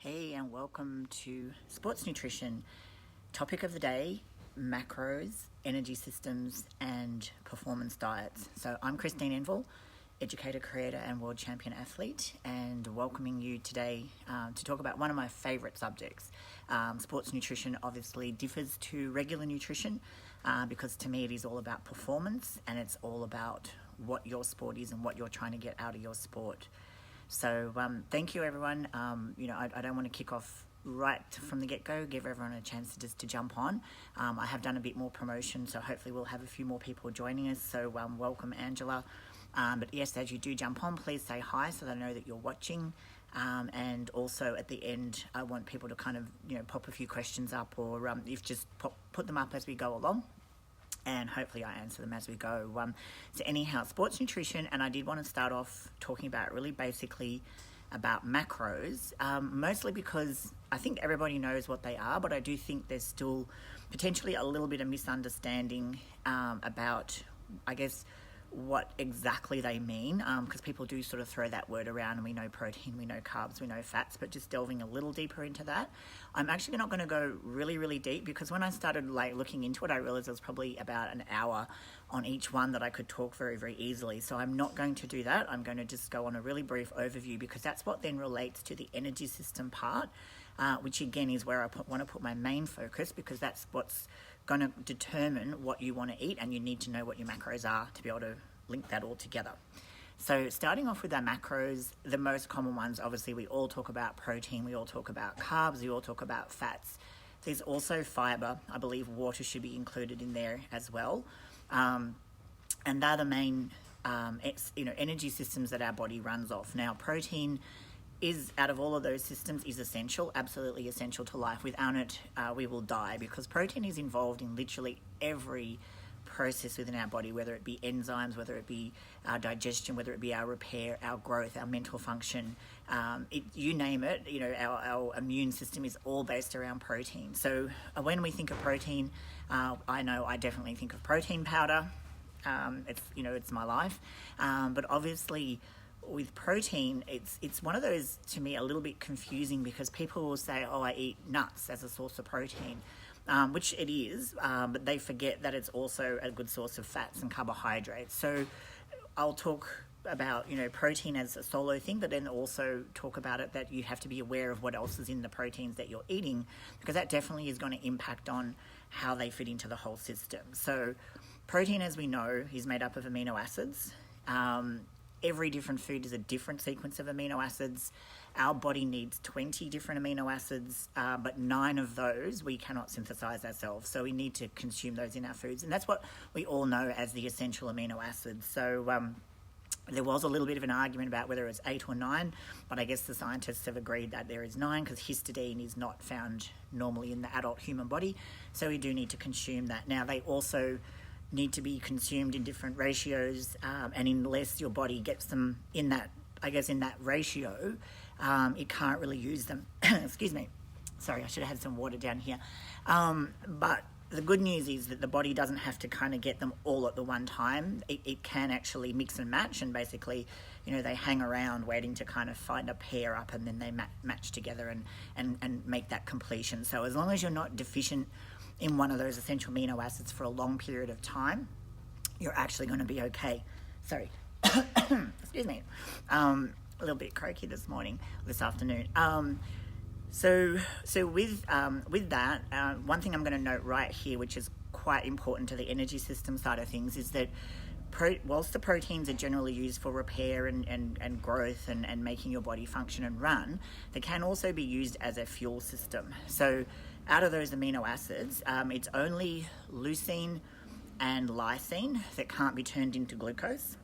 Hey, and welcome to Sports Nutrition. Topic of the day, macros, energy systems, and performance diets. So I'm Christine Envall, educator, creator, and world champion athlete, and welcoming you today to talk about one of my favourite subjects. Sports nutrition obviously differs to regular nutrition because to me it is all about performance, and it's all about what your sport is and what you're trying to get out of your sport. So thank you, everyone. I don't want to kick off right from the get-go, give everyone a chance to jump on. I have done a bit more promotion, so hopefully we'll have a few more people joining us. So welcome, Angela. But yes, as you do jump on, please say hi so they know that you're watching. And also at the end, I want people to kind of, pop a few questions up, or if just put them up as we go along. And hopefully I answer them as we go. So anyhow, sports nutrition, and I did want to start off talking about really basically about macros, mostly because I think everybody knows what they are, but I do think there's still potentially a little bit of misunderstanding about, I guess, what exactly they mean, because people do sort of throw that word around, and we know protein, we know carbs, we know fats, but just delving a little deeper into that. I'm actually not going to go really, really deep, because when I started looking into it, I realized there was probably about an hour on each one that I could talk very, very easily. So I'm not going to do that. I'm going to just go on a really brief overview, because that's what then relates to the energy system part, which again is where I want to put my main focus, because that's what's going to determine what you want to eat, and you need to know what your macros are to be able to link that all together. So starting off with our macros, the most common ones, obviously we all talk about protein, we all talk about carbs, we all talk about fats. There's also fiber. I believe water should be included in there as well. And they're the main energy systems that our body runs off. Now, protein is, out of all of those systems, is essential, absolutely essential to life. Without it, we will die, because protein is involved in literally every process within our body, whether it be enzymes, whether it be our digestion, whether it be our repair, our growth, our mental function, you name it. Our immune system is all based around protein. So when we think of protein, I know I definitely think of protein powder. It's my life, but obviously with protein, it's one of those, to me, a little bit confusing, because people will say, I eat nuts as a source of protein, which it is, but they forget that it's also a good source of fats and carbohydrates. So I'll talk about, protein as a solo thing, but then also talk about it that you have to be aware of what else is in the proteins that you're eating, because that definitely is going to impact on how they fit into the whole system. So protein, as we know, is made up of amino acids. Every different food is a different sequence of amino acids. Our body needs 20 different amino acids, but 9 of those we cannot synthesize ourselves. So we need to consume those in our foods. And that's what we all know as the essential amino acids. So there was a little bit of an argument about whether it's 8 or 9, but I guess the scientists have agreed that there is 9, because histidine is not found normally in the adult human body. So we do need to consume that. Now, they also need to be consumed in different ratios, and unless your body gets them in that ratio, it can't really use them. Excuse me. Sorry, I should have had some water down here. But the good news is that the body doesn't have to kind of get them all at the one time. It can actually mix and match, and basically, they hang around waiting to kind of find a pair up, and then they match together and make that completion. So as long as you're not deficient in one of those essential amino acids for a long period of time, you're actually going to be okay. Sorry. Excuse me. A little bit croaky this afternoon. So with that, one thing I'm going to note right here, which is quite important to the energy system side of things, is that whilst the proteins are generally used for repair and growth and making your body function and run, they can also be used as a fuel system. So out of those amino acids, it's only leucine and lysine that can't be turned into glucose.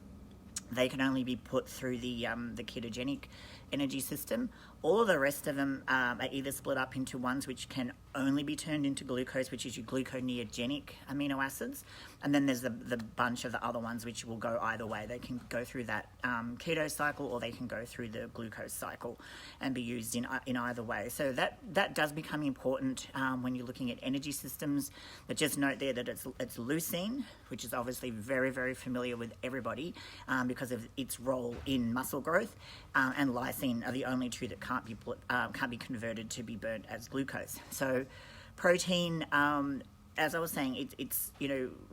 They can only be put through the ketogenic energy system. All of the rest of them are either split up into ones which can only be turned into glucose, which is your gluconeogenic amino acids, and then there's the bunch of the other ones which will go either way. They can go through that keto cycle, or they can go through the glucose cycle and be used in either way. So that does become important when you're looking at energy systems. But just note there that it's leucine, which is obviously very, very familiar with everybody because of its role in muscle growth, and lysine glycine are the only two that can't be converted to be burnt as glucose. So protein, as I was saying, it's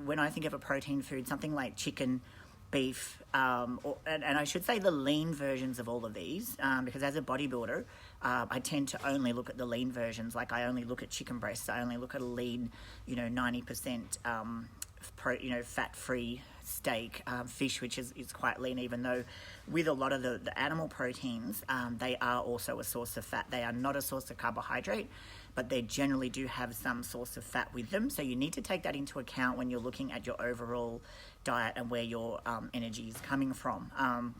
when I think of a protein food, something like chicken, beef, and I should say the lean versions of all of these, because as a bodybuilder, I tend to only look at the lean versions. Like I only look at chicken breasts, I only look at a lean, 90% fat-free steak, fish, which is quite lean, even though with a lot of the animal proteins, they are also a source of fat. They are not a source of carbohydrate, but they generally do have some source of fat with them. So you need to take that into account when you're looking at your overall diet and where your energy is coming from.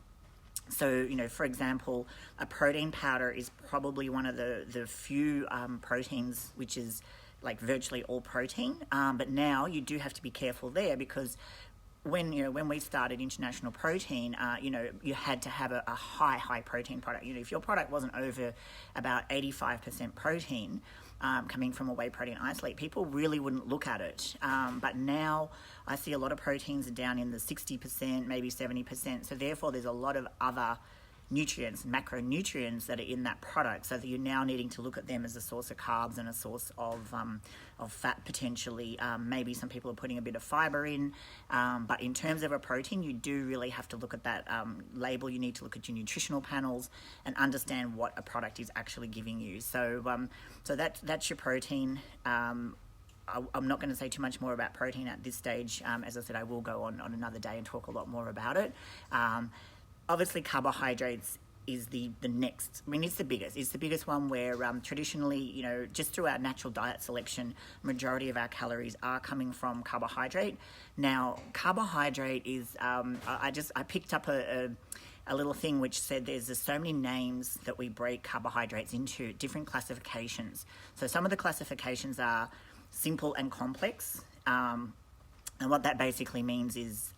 So, for example, a protein powder is probably one of the few proteins which is like virtually all protein. But now you do have to be careful there, because when we started International Protein, you had to have a high protein product. If your product wasn't over about 85% protein, coming from a whey protein isolate, people really wouldn't look at it. But now I see a lot of proteins are down in the 60%, maybe 70%. So therefore there's a lot of other nutrients, macronutrients that are in that product, so that you're now needing to look at them as a source of carbs and a source of fat potentially. Maybe some people are putting a bit of fiber in, but in terms of a protein, you do really have to look at that label. You need to look at your nutritional panels and understand what a product is actually giving you. So that's your protein. I'm not going to say too much more about protein at this stage. As I said, I will go on another day and talk a lot more about it. Obviously, carbohydrates is the next. I mean, it's the biggest. It's the biggest one where traditionally, just through our natural diet selection, majority of our calories are coming from carbohydrate. Now, carbohydrate is. I picked up a little thing which said there's so many names that we break carbohydrates into, different classifications. So some of the classifications are simple and complex. And what that basically means is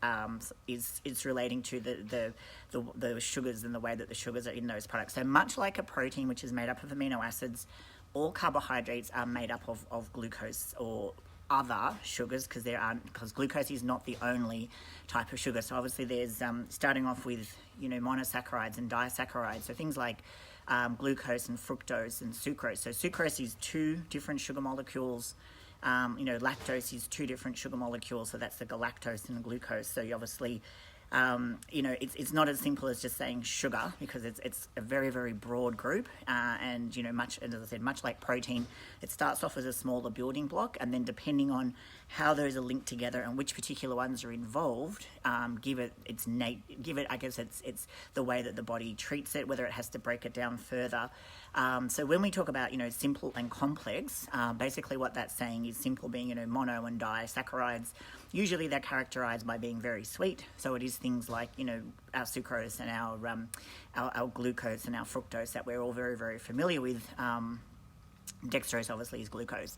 it's relating to the sugars and the way that the sugars are in those products. So much like a protein, which is made up of amino acids, all carbohydrates are made up of glucose or other sugars, because glucose is not the only type of sugar. So obviously there's starting off with monosaccharides and disaccharides. So things like glucose and fructose and sucrose. So sucrose is two different sugar molecules. Lactose is two different sugar molecules, so that's the galactose and the glucose. So you obviously, it's not as simple as just saying sugar, because it's a very, very broad group. And much, as I said, much like protein, it starts off as a smaller building block, and then depending on how those are linked together and which particular ones are involved, give it, I guess it's the way that the body treats it, whether it has to break it down further. So when we talk about, simple and complex, basically what that's saying is simple being, mono and disaccharides. Usually they're characterized by being very sweet. So it is things like, our sucrose and our glucose and our fructose that we're all very, very familiar with. Dextrose obviously is glucose.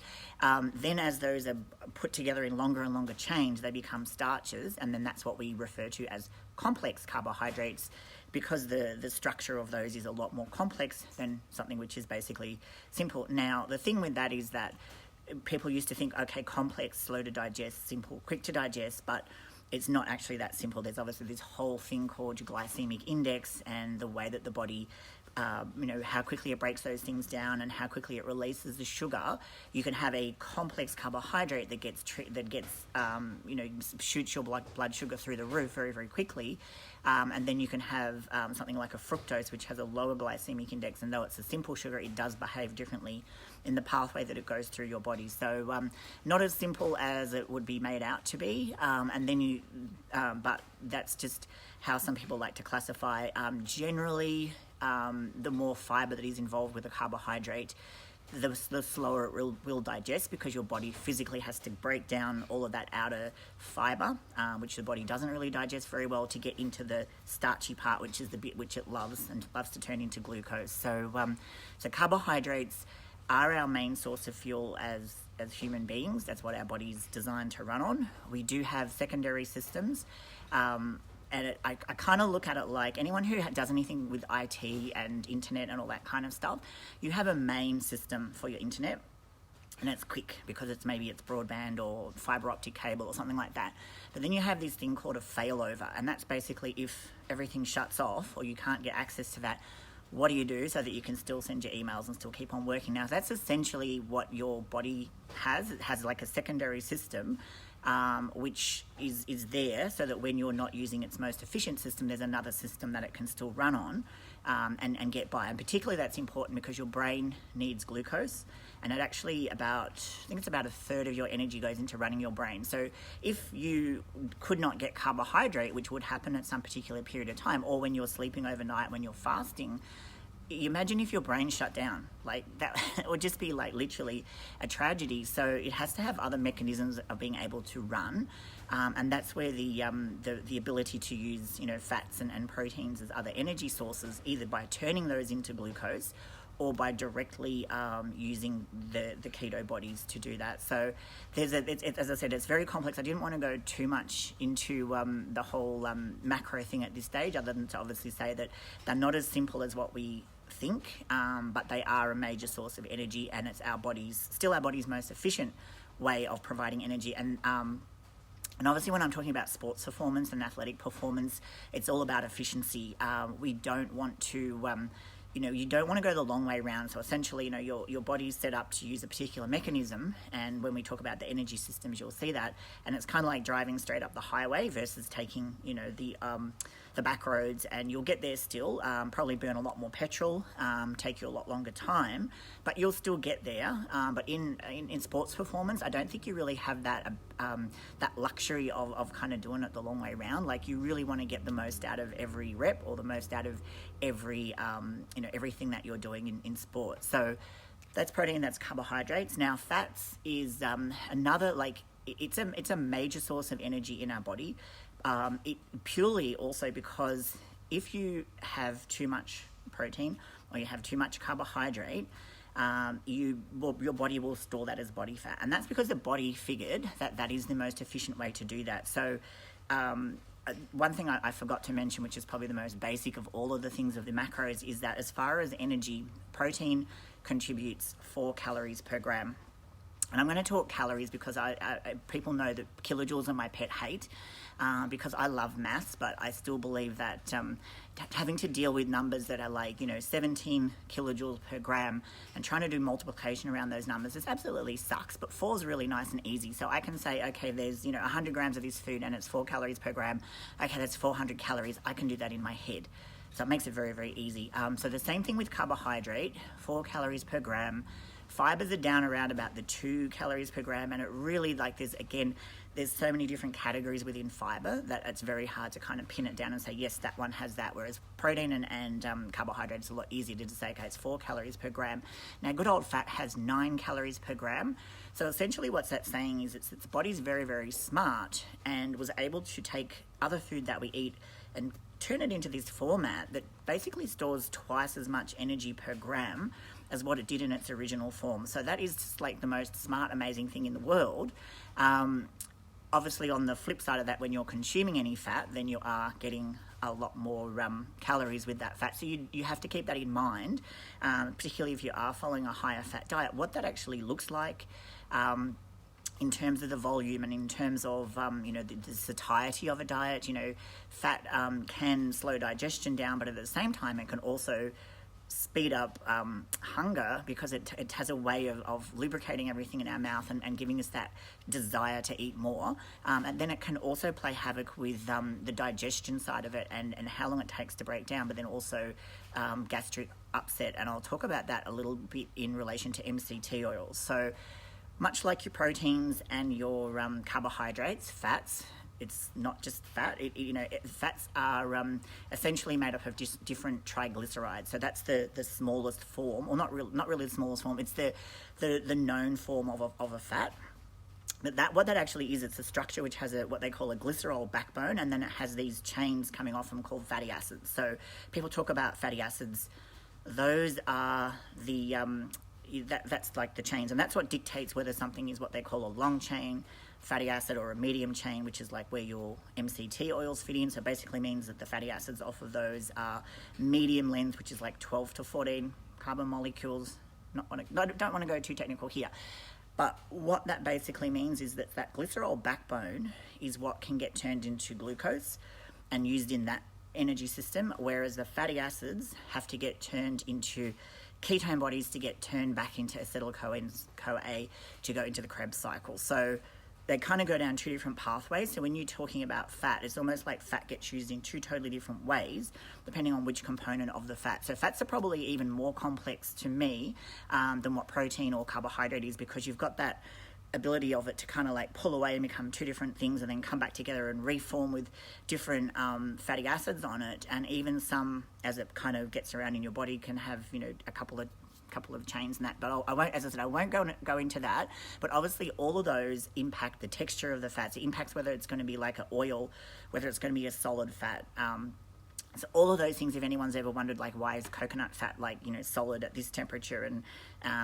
Then as those are put together in longer and longer chains, they become starches, and then that's what we refer to as complex carbohydrates, because the structure of those is a lot more complex than something which is basically simple. Now, the thing with that is that people used to think, okay, complex, slow to digest, simple, quick to digest, but it's not actually that simple. There's obviously this whole thing called your glycemic index, and the way that the body how quickly it breaks those things down and how quickly it releases the sugar. You can have a complex carbohydrate that gets shoots your blood sugar through the roof very, very quickly, and then you can have something like a fructose, which has a lower glycemic index, and though it's a simple sugar, it does behave differently in the pathway that it goes through your body. So not as simple as it would be made out to be, and then but that's just how some people like to classify. Generally, the more fiber that is involved with a carbohydrate, the slower it will digest, because your body physically has to break down all of that outer fiber, which the body doesn't really digest very well, to get into the starchy part, which is the bit which it loves to turn into glucose. So carbohydrates are our main source of fuel as human beings. That's what our body's designed to run on. We do have secondary systems. And I kind of look at it like anyone who does anything with IT and internet and all that kind of stuff. You have a main system for your internet, and it's quick because maybe it's broadband or fiber optic cable or something like that. But then you have this thing called a failover, and that's basically if everything shuts off or you can't get access to that, what do you do so that you can still send your emails and still keep on working? Now, that's essentially what your body has. It has like a secondary system, which is there so that when you're not using its most efficient system, there's another system that it can still run on and get by. And particularly that's important because your brain needs glucose, and it actually I think it's about a third of your energy goes into running your brain. So if you could not get carbohydrate, which would happen at some particular period of time, or when you're sleeping overnight, when you're fasting, imagine if your brain shut down. Like that, it would just be like literally a tragedy. So it has to have other mechanisms of being able to run, and that's where the ability to use fats and proteins as other energy sources, either by turning those into glucose or by directly using the keto bodies to do that. So as I said, it's very complex. I didn't want to go too much into the whole macro thing at this stage, other than to obviously say that they're not as simple as what we think, but they are a major source of energy, and it's our body's most efficient way of providing energy. And obviously when I'm talking about sports performance and athletic performance, it's all about efficiency. We don't want to you don't want to go the long way round. So essentially, your body's set up to use a particular mechanism. And when we talk about the energy systems, you'll see that. And it's kind of like driving straight up the highway versus taking, the back roads, and you'll get there still, probably burn a lot more petrol, take you a lot longer time, but you'll still get there. But in sports performance, I don't think you really have that luxury of kind of doing it the long way round. Like, you really want to get the most out of every rep, or the most out of every, everything that you're doing in sport. So that's protein, that's carbohydrates. Now, fats is another, it's a major source of energy in our body. It purely also because if you have too much protein or you have too much carbohydrate, your body will store that as body fat. And that's because the body figured that is the most efficient way to do that. So one thing I forgot to mention, which is probably the most basic of all of the things of the macros, is that as far as energy, protein contributes 4 calories per gram. And I'm going to talk calories because people know that kilojoules are my pet hate, because I love maths, but I still believe that having to deal with numbers that are 17 kilojoules per gram and trying to do multiplication around those numbers, it absolutely sucks. But 4 is really nice and easy. So I can say, okay, there's 100 grams of this food and it's 4 calories per gram. Okay, that's 400 calories. I can do that in my head. So it makes it very, very easy. So the same thing with carbohydrate, 4 calories per gram. Fibers are down around about the 2 calories per gram, and it really, there's so many different categories within fiber that it's very hard to kind of pin it down and say, yes, that one has that, whereas protein and carbohydrates are a lot easier to say, okay, it's 4 calories per gram. Now, good old fat has 9 calories per gram. So essentially what's that saying is its body's very, very smart and was able to take other food that we eat and turn it into this format that basically stores twice as much energy per gram as what it did in its original form. So that is just the most smart, amazing thing in the world. Obviously, on the flip side of that, when you're consuming any fat, then you are getting a lot more calories with that fat. So you have to keep that in mind, particularly if you are following a higher fat diet, what that actually looks like in terms of the volume and in terms of, the satiety of a diet. Fat can slow digestion down, but at the same time, it can also speed up hunger because it has a way of lubricating everything in our mouth and giving us that desire to eat more. And then it can also play havoc with the digestion side of it and how long it takes to break down, but then also gastric upset. And I'll talk about that a little bit in relation to MCT oils. So much like your proteins and your carbohydrates, fats, it's not just fat. Fats are essentially made up of different triglycerides. So that's the smallest form, or not really the smallest form. It's the known form of a fat. But what that actually is, it's a structure which has what they call a glycerol backbone, and then it has these chains coming off them called fatty acids. So people talk about fatty acids. Those are that's like the chains, and that's what dictates whether something is what they call a long chain fatty acid or a medium chain, which is where your MCT oils fit in. So basically means that the fatty acids off of those are medium length, which is 12 to 14 carbon molecules. Don't want to go too technical here. But what that basically means is that glycerol backbone is what can get turned into glucose and used in that energy system, whereas the fatty acids have to get turned into ketone bodies to get turned back into acetyl-CoA to go into the Krebs cycle. So they kind of go down two different pathways. So when you're talking about fat, it's almost like fat gets used in two totally different ways, depending on which component of the fat. So fats are probably even more complex to me than what protein or carbohydrate is, because you've got that ability of it to kind of like pull away and become two different things and then come back together and reform with different fatty acids on it. And even some, as it kind of gets around in your body, can have, you know, a couple of chains and that, but I won't, as I said, I won't go into that. But obviously all of those impact the texture of the fats. It impacts whether it's going to be like an oil, whether it's going to be a solid fat. So all of those things, if anyone's ever wondered, like, why is coconut fat, like, you know, solid at this temperature, and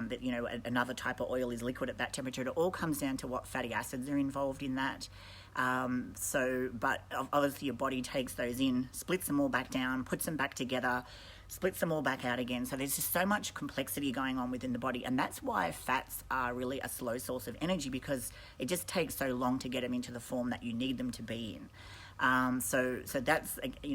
that, you know, another type of oil is liquid at that temperature, it all comes down to what fatty acids are involved in that. But obviously your body takes those in, splits them all back down, puts them back together, splits them all back out again. So there's just so much complexity going on within the body, and that's why fats are really a slow source of energy, because it just takes so long to get them into the form that you need them to be in. So that's, you know,